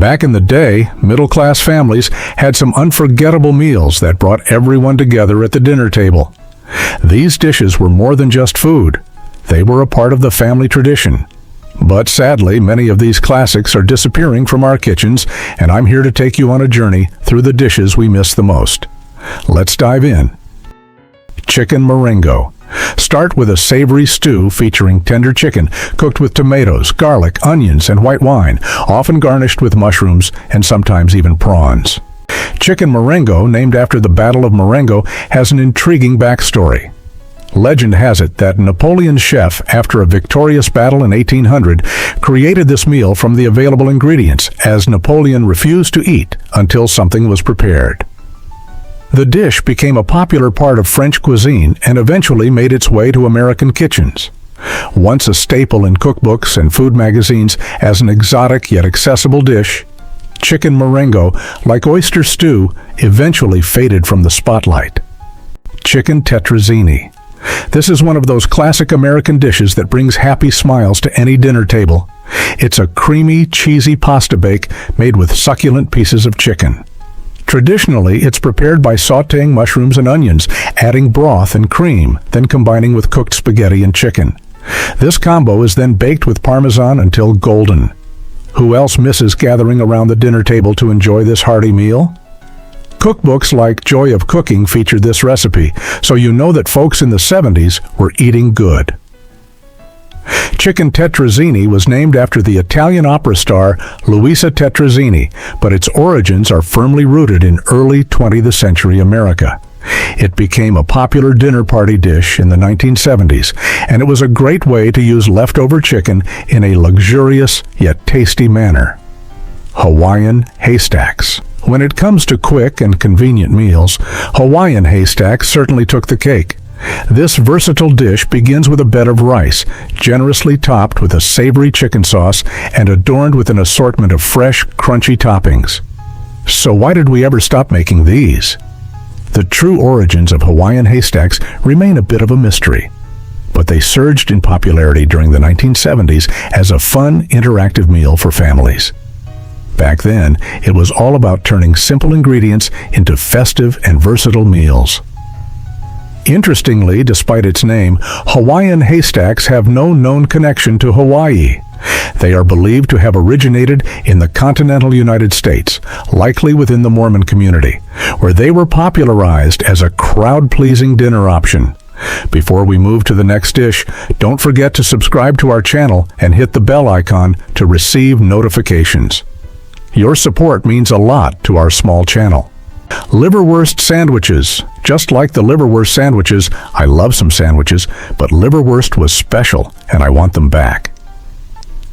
Back in the day, middle-class families had some unforgettable meals that brought everyone together at the dinner table. These dishes were more than just food. They were a part of the family tradition. But sadly, many of these classics are disappearing from our kitchens, and I'm here to take you on a journey through the dishes we miss the most. Let's dive in. Chicken Marengo. Start with a savory stew featuring tender chicken, cooked with tomatoes, garlic, onions, and white wine, often garnished with mushrooms and sometimes even prawns. Chicken Marengo, named after the Battle of Marengo, has an intriguing backstory. Legend has it that Napoleon's chef, after a victorious battle in 1800, created this meal from the available ingredients, as Napoleon refused to eat until something was prepared. The dish became a popular part of French cuisine and eventually made its way to American kitchens. Once a staple in cookbooks and food magazines as an exotic yet accessible dish, chicken Marengo, like oyster stew, eventually faded from the spotlight. Chicken Tetrazzini. This is one of those classic American dishes that brings happy smiles to any dinner table. It's a creamy, cheesy pasta bake made with succulent pieces of chicken. Traditionally, it's prepared by sautéing mushrooms and onions, adding broth and cream, then combining with cooked spaghetti and chicken. This combo is then baked with Parmesan until golden. Who else misses gathering around the dinner table to enjoy this hearty meal? Cookbooks like Joy of Cooking featured this recipe, so you know that folks in the 70s were eating good. Chicken Tetrazzini was named after the Italian opera star Luisa Tetrazzini, but its origins are firmly rooted in early 20th century America. It became a popular dinner party dish in the 1970s, and it was a great way to use leftover chicken in a luxurious yet tasty manner. Hawaiian Haystacks. When it comes to quick and convenient meals, Hawaiian Haystacks certainly took the cake. This versatile dish begins with a bed of rice, generously topped with a savory chicken sauce and adorned with an assortment of fresh, crunchy toppings. So why did we ever stop making these? The true origins of Hawaiian Haystacks remain a bit of a mystery, but they surged in popularity during the 1970s as a fun, interactive meal for families. Back then, it was all about turning simple ingredients into festive and versatile meals. Interestingly, despite its name, Hawaiian Haystacks have no known connection to Hawaii. They are believed to have originated in the continental United States, likely within the Mormon community, where they were popularized as a crowd-pleasing dinner option. Before we move to the next dish, don't forget to subscribe to our channel and hit the bell icon to receive notifications. Your support means a lot to our small channel. Liverwurst Sandwiches. Just like the Liverwurst Sandwiches, I love some sandwiches, but liverwurst was special, and I want them back.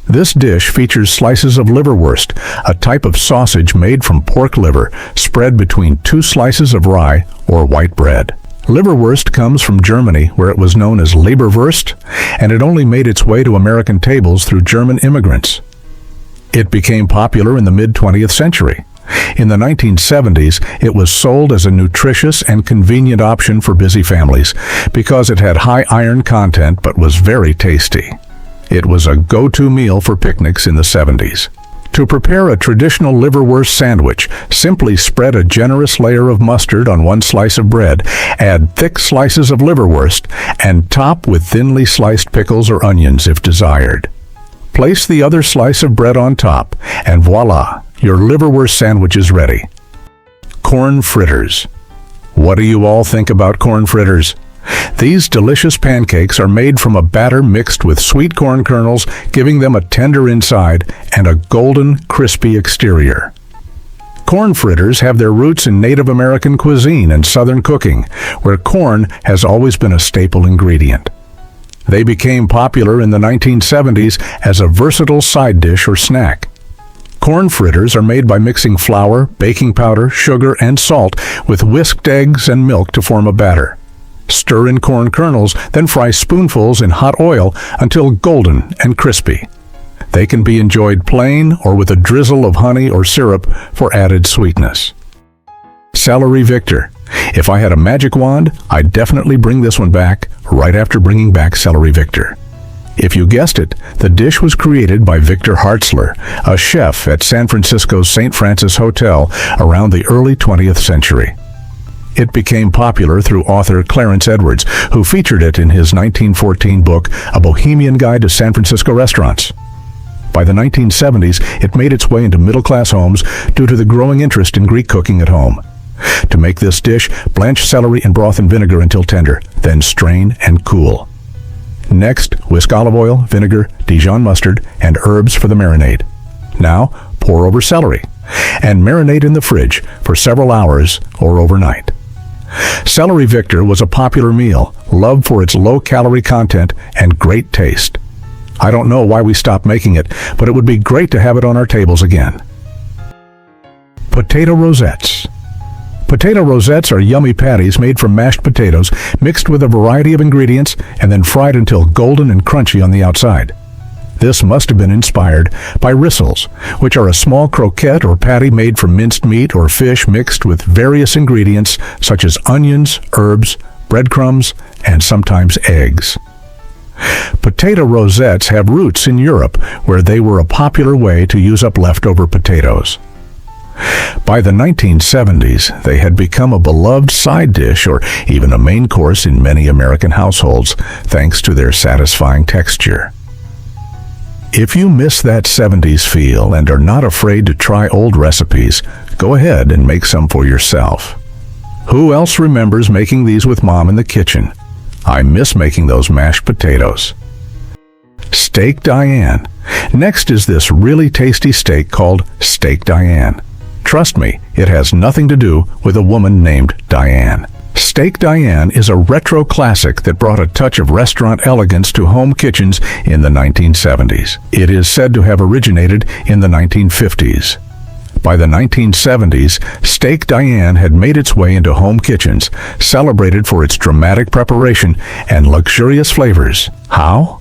This dish features slices of liverwurst, a type of sausage made from pork liver, spread between two slices of rye or white bread. Liverwurst comes from Germany, where it was known as Leberwurst, and it only made its way to American tables through German immigrants. It became popular in the mid-20th century. In the 1970s, it was sold as a nutritious and convenient option for busy families because it had high iron content but was very tasty. It was a go-to meal for picnics in the 70s. To prepare a traditional liverwurst sandwich, simply spread a generous layer of mustard on one slice of bread, add thick slices of liverwurst, and top with thinly sliced pickles or onions if desired. Place the other slice of bread on top, and voila, your liverwurst sandwich is ready. Corn fritters. What do you all think about corn fritters? These delicious pancakes are made from a batter mixed with sweet corn kernels, giving them a tender inside and a golden, crispy exterior. Corn fritters have their roots in Native American cuisine and Southern cooking, where corn has always been a staple ingredient. They became popular in the 1970s as a versatile side dish or snack. Corn fritters are made by mixing flour, baking powder, sugar, and salt with whisked eggs and milk to form a batter. Stir in corn kernels, then fry spoonfuls in hot oil until golden and crispy. They can be enjoyed plain or with a drizzle of honey or syrup for added sweetness. Celery Victor. If I had a magic wand, I'd definitely bring this one back right after bringing back Celery Victor. If you guessed it, the dish was created by Victor Hartzler, a chef at San Francisco's St. Francis Hotel around the early 20th century. It became popular through author Clarence Edwards, who featured it in his 1914 book, A Bohemian Guide to San Francisco Restaurants. By the 1970s, it made its way into middle-class homes due to the growing interest in Greek cooking at home. To make this dish, blanch celery in broth and vinegar until tender, then strain and cool. Next, whisk olive oil, vinegar, Dijon mustard, and herbs for the marinade. Now, pour over celery, and marinate in the fridge for several hours or overnight. Celery Victor was a popular meal, loved for its low-calorie content and great taste. I don't know why we stopped making it, but it would be great to have it on our tables again. Potato Rosettes. Potato rosettes are yummy patties made from mashed potatoes mixed with a variety of ingredients and then fried until golden and crunchy on the outside. This must have been inspired by rissoles, which are a small croquette or patty made from minced meat or fish mixed with various ingredients such as onions, herbs, breadcrumbs, and sometimes eggs. Potato rosettes have roots in Europe, where they were a popular way to use up leftover potatoes. By the 1970s, they had become a beloved side dish or even a main course in many American households, thanks to their satisfying texture. If you miss that 70s feel and are not afraid to try old recipes, go ahead and make some for yourself. Who else remembers making these with Mom in the kitchen? I miss making those mashed potatoes. Steak Diane. Next is this really tasty steak called Steak Diane. Trust me, it has nothing to do with a woman named Diane. Steak Diane is a retro classic that brought a touch of restaurant elegance to home kitchens in the 1970s. It is said to have originated in the 1950s. By the 1970s, Steak Diane had made its way into home kitchens, celebrated for its dramatic preparation and luxurious flavors. How?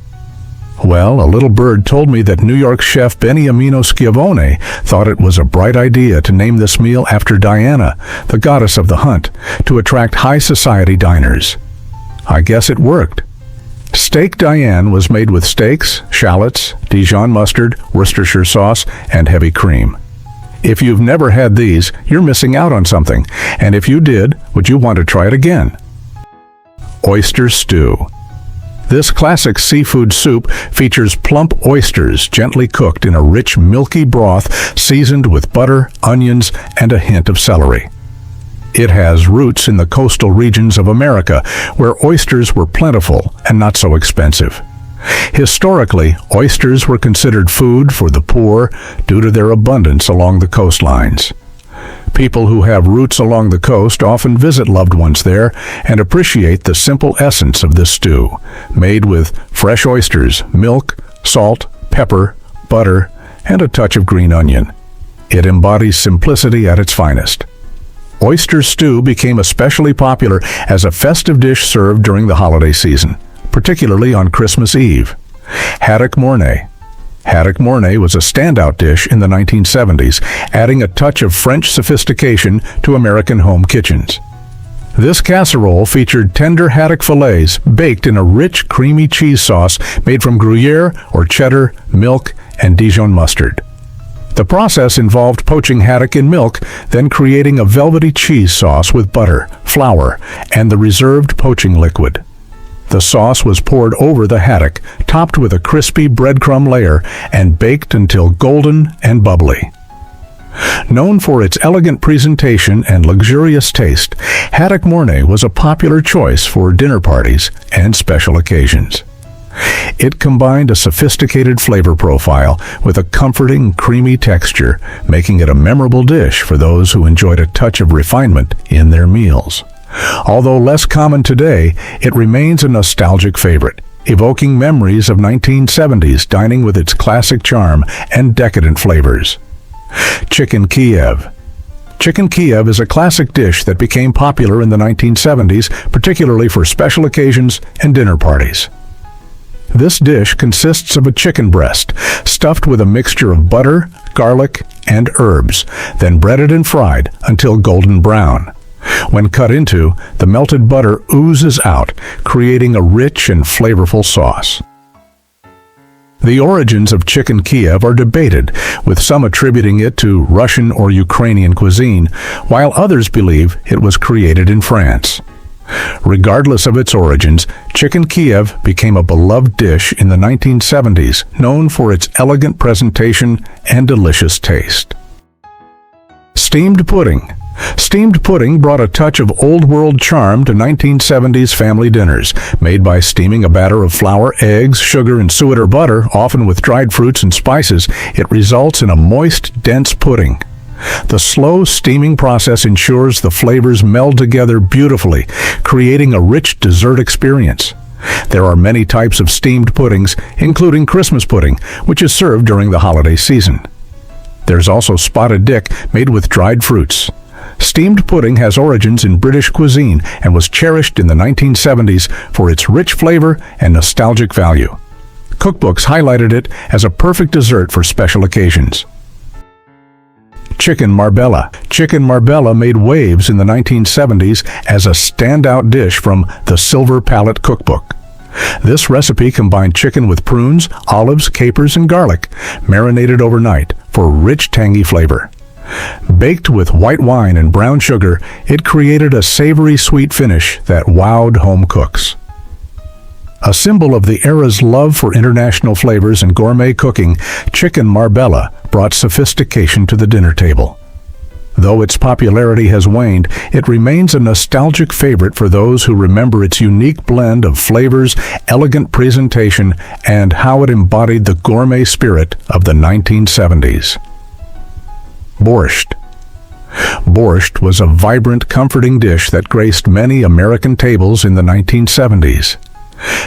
Well, a little bird told me that New York chef Beniamino Schiavone thought it was a bright idea to name this meal after Diana, the goddess of the hunt, to attract high society diners. I guess it worked. Steak Diane was made with steaks, shallots, Dijon mustard, Worcestershire sauce, and heavy cream. If you've never had these, you're missing out on something, and if you did, would you want to try it again? Oyster Stew. This classic seafood soup features plump oysters gently cooked in a rich, milky broth seasoned with butter, onions, and a hint of celery. It has roots in the coastal regions of America, where oysters were plentiful and not so expensive. Historically, oysters were considered food for the poor due to their abundance along the coastlines. People who have roots along the coast often visit loved ones there and appreciate the simple essence of this stew, made with fresh oysters, milk, salt, pepper, butter, and a touch of green onion. It embodies simplicity at its finest. Oyster stew became especially popular as a festive dish served during the holiday season, particularly on Christmas Eve. Haddock Mornay. Haddock Mornay was a standout dish in the 1970s, adding a touch of French sophistication to American home kitchens. This casserole featured tender haddock fillets baked in a rich, creamy cheese sauce made from Gruyere or cheddar, milk, and Dijon mustard. The process involved poaching haddock in milk, then creating a velvety cheese sauce with butter, flour, and the reserved poaching liquid. The sauce was poured over the haddock, topped with a crispy breadcrumb layer, and baked until golden and bubbly. Known for its elegant presentation and luxurious taste, Haddock Mornay was a popular choice for dinner parties and special occasions. It combined a sophisticated flavor profile with a comforting, creamy texture, making it a memorable dish for those who enjoyed a touch of refinement in their meals. Although less common today, it remains a nostalgic favorite, evoking memories of 1970s dining with its classic charm and decadent flavors. Chicken Kiev. Chicken Kiev is a classic dish that became popular in the 1970s, particularly for special occasions and dinner parties. This dish consists of a chicken breast, stuffed with a mixture of butter, garlic, and herbs, then breaded and fried until golden brown. When cut into, the melted butter oozes out, creating a rich and flavorful sauce. The origins of chicken Kiev are debated, with some attributing it to Russian or Ukrainian cuisine, while others believe it was created in France. Regardless of its origins, chicken Kiev became a beloved dish in the 1970s, known for its elegant presentation and delicious taste. Steamed pudding. Steamed pudding brought a touch of old-world charm to 1970s family dinners. Made by steaming a batter of flour, eggs, sugar, and suet or butter, often with dried fruits and spices, it results in a moist, dense pudding. The slow steaming process ensures the flavors meld together beautifully, creating a rich dessert experience. There are many types of steamed puddings, including Christmas pudding, which is served during the holiday season. There's also spotted dick, made with dried fruits. Steamed pudding has origins in British cuisine and was cherished in the 1970s for its rich flavor and nostalgic value. Cookbooks highlighted it as a perfect dessert for special occasions. Chicken Marbella. Chicken Marbella made waves in the 1970s as a standout dish from the Silver Palette Cookbook. This recipe combined chicken with prunes, olives, capers, and garlic, marinated overnight for rich, tangy flavor. Baked with white wine and brown sugar, it created a savory sweet finish that wowed home cooks. A symbol of the era's love for international flavors and gourmet cooking, chicken Marbella brought sophistication to the dinner table. Though its popularity has waned, it remains a nostalgic favorite for those who remember its unique blend of flavors, elegant presentation, and how it embodied the gourmet spirit of the 1970s. Borscht. Borscht was a vibrant, comforting dish that graced many American tables in the 1970s.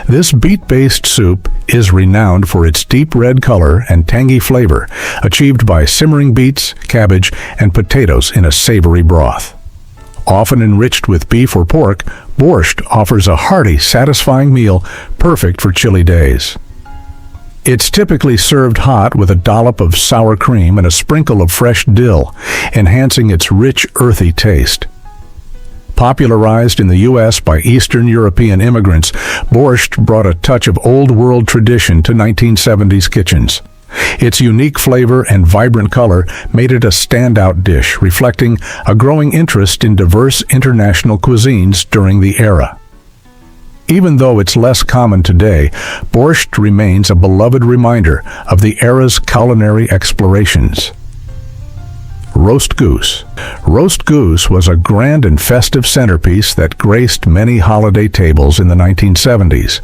This beet-based soup is renowned for its deep red color and tangy flavor, achieved by simmering beets, cabbage, and potatoes in a savory broth. Often enriched with beef or pork, borscht offers a hearty, satisfying meal perfect for chilly days. It's typically served hot with a dollop of sour cream and a sprinkle of fresh dill, enhancing its rich, earthy taste. Popularized in the U.S. by Eastern European immigrants, borscht brought a touch of old-world tradition to 1970s kitchens. Its unique flavor and vibrant color made it a standout dish, reflecting a growing interest in diverse international cuisines during the era. Even though it's less common today, borscht remains a beloved reminder of the era's culinary explorations. Roast goose. Roast goose was a grand and festive centerpiece that graced many holiday tables in the 1970s.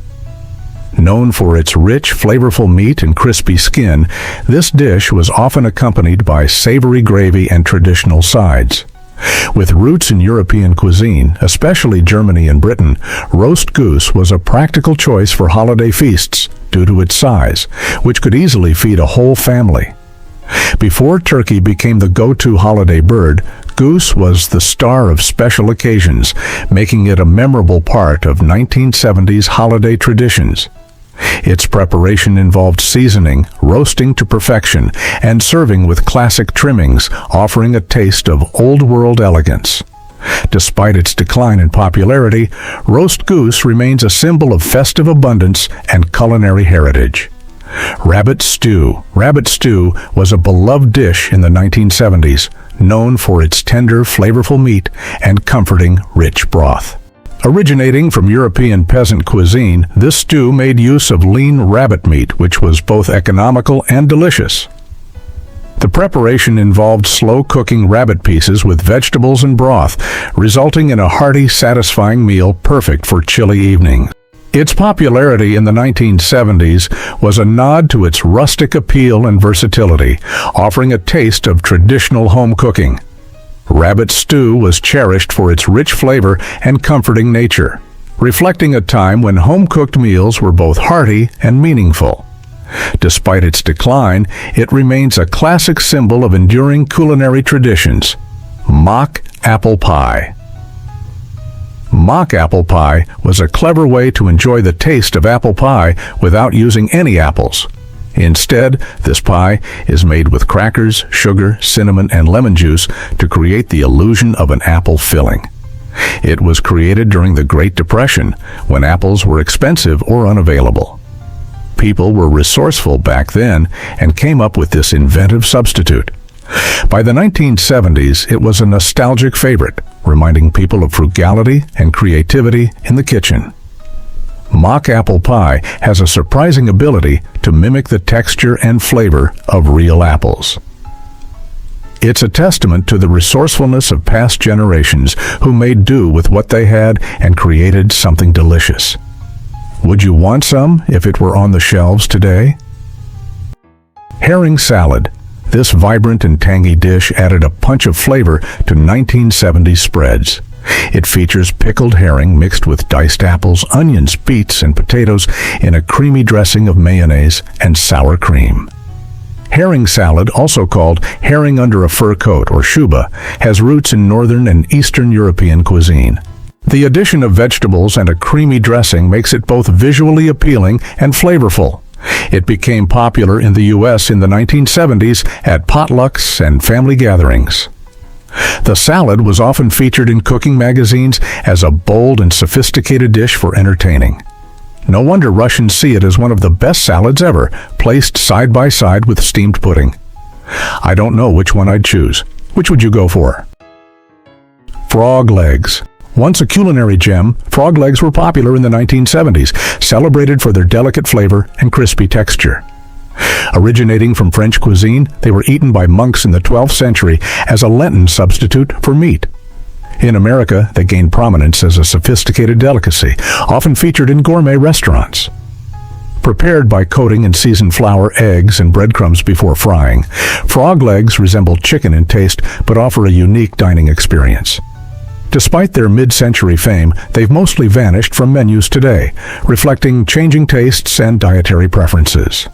Known for its rich, flavorful meat and crispy skin, this dish was often accompanied by savory gravy and traditional sides. With roots in European cuisine, especially Germany and Britain, roast goose was a practical choice for holiday feasts due to its size, which could easily feed a whole family. Before turkey became the go-to holiday bird, goose was the star of special occasions, making it a memorable part of 1970s holiday traditions. Its preparation involved seasoning, roasting to perfection, and serving with classic trimmings, offering a taste of old-world elegance. Despite its decline in popularity, roast goose remains a symbol of festive abundance and culinary heritage. Rabbit stew. Rabbit stew was a beloved dish in the 1970s, known for its tender, flavorful meat and comforting, rich broth. Originating from European peasant cuisine, this stew made use of lean rabbit meat, which was both economical and delicious. The preparation involved slow-cooking rabbit pieces with vegetables and broth, resulting in a hearty, satisfying meal perfect for chilly evenings. Its popularity in the 1970s was a nod to its rustic appeal and versatility, offering a taste of traditional home cooking. Rabbit stew was cherished for its rich flavor and comforting nature, reflecting a time when home-cooked meals were both hearty and meaningful. Despite its decline, it remains a classic symbol of enduring culinary traditions. Mock apple pie. Mock apple pie was a clever way to enjoy the taste of apple pie without using any apples. Instead, this pie is made with crackers, sugar, cinnamon, and lemon juice to create the illusion of an apple filling. It was created during the Great Depression, when apples were expensive or unavailable. People were resourceful back then and came up with this inventive substitute. By the 1970s, it was a nostalgic favorite, reminding people of frugality and creativity in the kitchen. Mock apple pie has a surprising ability to mimic the texture and flavor of real apples. It's a testament to the resourcefulness of past generations who made do with what they had and created something delicious. Would you want some if it were on the shelves today? Herring salad. This vibrant and tangy dish added a punch of flavor to 1970s spreads. It features pickled herring mixed with diced apples, onions, beets, and potatoes in a creamy dressing of mayonnaise and sour cream. Herring salad, also called herring under a fur coat or shuba, has roots in Northern and Eastern European cuisine. The addition of vegetables and a creamy dressing makes it both visually appealing and flavorful. It became popular in the U.S. in the 1970s at potlucks and family gatherings. The salad was often featured in cooking magazines as a bold and sophisticated dish for entertaining. No wonder Russians see it as one of the best salads ever, placed side by side with steamed pudding. I don't know which one I'd choose. Which would you go for? Frog legs. Once a culinary gem, frog legs were popular in the 1970s, celebrated for their delicate flavor and crispy texture. Originating from French cuisine, they were eaten by monks in the 12th century as a Lenten substitute for meat. In America, they gained prominence as a sophisticated delicacy, often featured in gourmet restaurants. Prepared by coating in seasoned flour, eggs, and breadcrumbs before frying, frog legs resemble chicken in taste but offer a unique dining experience. Despite their mid-century fame, they've mostly vanished from menus today, reflecting changing tastes and dietary preferences.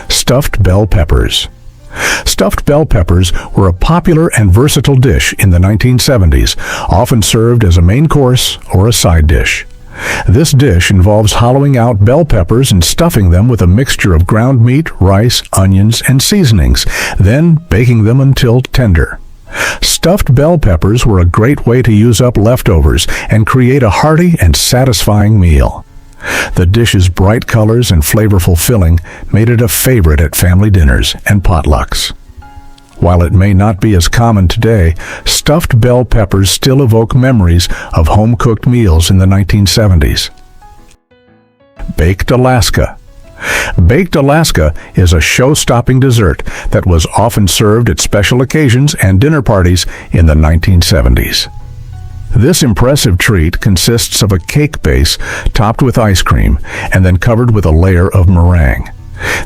Stuffed bell peppers. Stuffed bell peppers were a popular and versatile dish in the 1970s, often served as a main course or a side dish. This dish involves hollowing out bell peppers and stuffing them with a mixture of ground meat, rice, onions, and seasonings, then baking them until tender. Stuffed bell peppers were a great way to use up leftovers and create a hearty and satisfying meal. The dish's bright colors and flavorful filling made it a favorite at family dinners and potlucks. While it may not be as common today, stuffed bell peppers still evoke memories of home-cooked meals in the 1970s. Baked Alaska. Baked Alaska is a show-stopping dessert that was often served at special occasions and dinner parties in the 1970s. This impressive treat consists of a cake base topped with ice cream and then covered with a layer of meringue.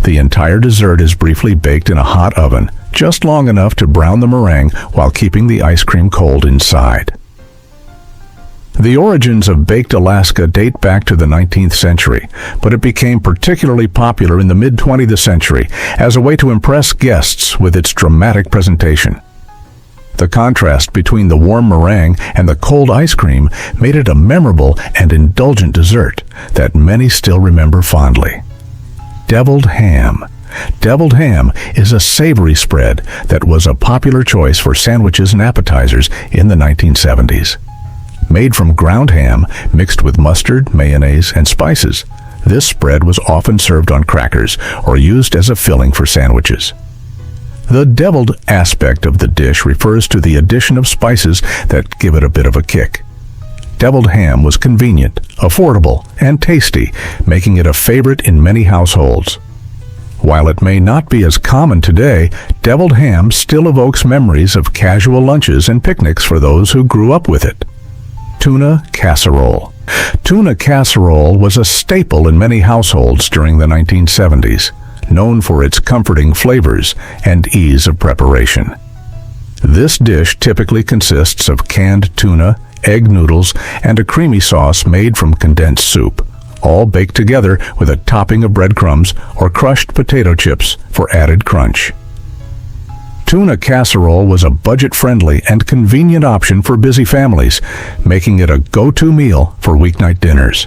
The entire dessert is briefly baked in a hot oven, just long enough to brown the meringue while keeping the ice cream cold inside. The origins of Baked Alaska date back to the 19th century, but it became particularly popular in the mid-20th century as a way to impress guests with its dramatic presentation. The contrast between the warm meringue and the cold ice cream made it a memorable and indulgent dessert that many still remember fondly. Deviled ham. Deviled ham is a savory spread that was a popular choice for sandwiches and appetizers in the 1970s. Made from ground ham mixed with mustard, mayonnaise, and spices, this spread was often served on crackers or used as a filling for sandwiches. The deviled aspect of the dish refers to the addition of spices that give it a bit of a kick. Deviled ham was convenient, affordable, and tasty, making it a favorite in many households. While it may not be as common today, deviled ham still evokes memories of casual lunches and picnics for those who grew up with it. Tuna Casserole. Tuna casserole was a staple in many households during the 1970s, known for its comforting flavors and ease of preparation. This dish typically consists of canned tuna, egg noodles, and a creamy sauce made from condensed soup, all baked together with a topping of breadcrumbs or crushed potato chips for added crunch. Tuna casserole was a budget-friendly and convenient option for busy families, making it a go-to meal for weeknight dinners.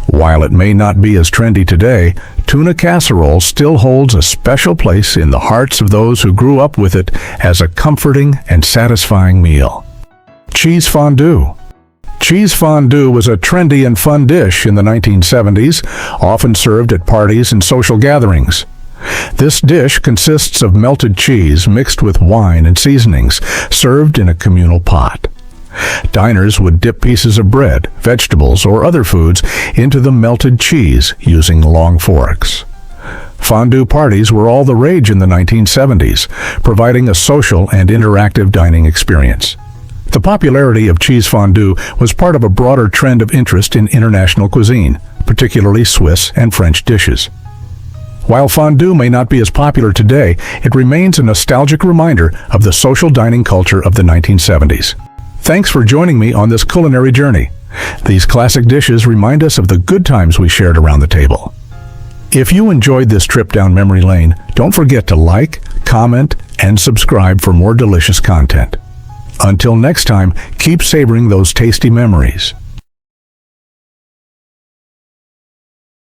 While it may not be as trendy today, tuna casserole still holds a special place in the hearts of those who grew up with it as a comforting and satisfying meal. Cheese fondue. Cheese fondue was a trendy and fun dish in the 1970s, often served at parties and social gatherings. This dish consists of melted cheese mixed with wine and seasonings, served in a communal pot. Diners would dip pieces of bread, vegetables, or other foods into the melted cheese using long forks. Fondue parties were all the rage in the 1970s, providing a social and interactive dining experience. The popularity of cheese fondue was part of a broader trend of interest in international cuisine, particularly Swiss and French dishes. While fondue may not be as popular today, it remains a nostalgic reminder of the social dining culture of the 1970s. Thanks for joining me on this culinary journey. These classic dishes remind us of the good times we shared around the table. If you enjoyed this trip down memory lane, don't forget to like, comment, and subscribe for more delicious content. Until next time, keep savoring those tasty memories.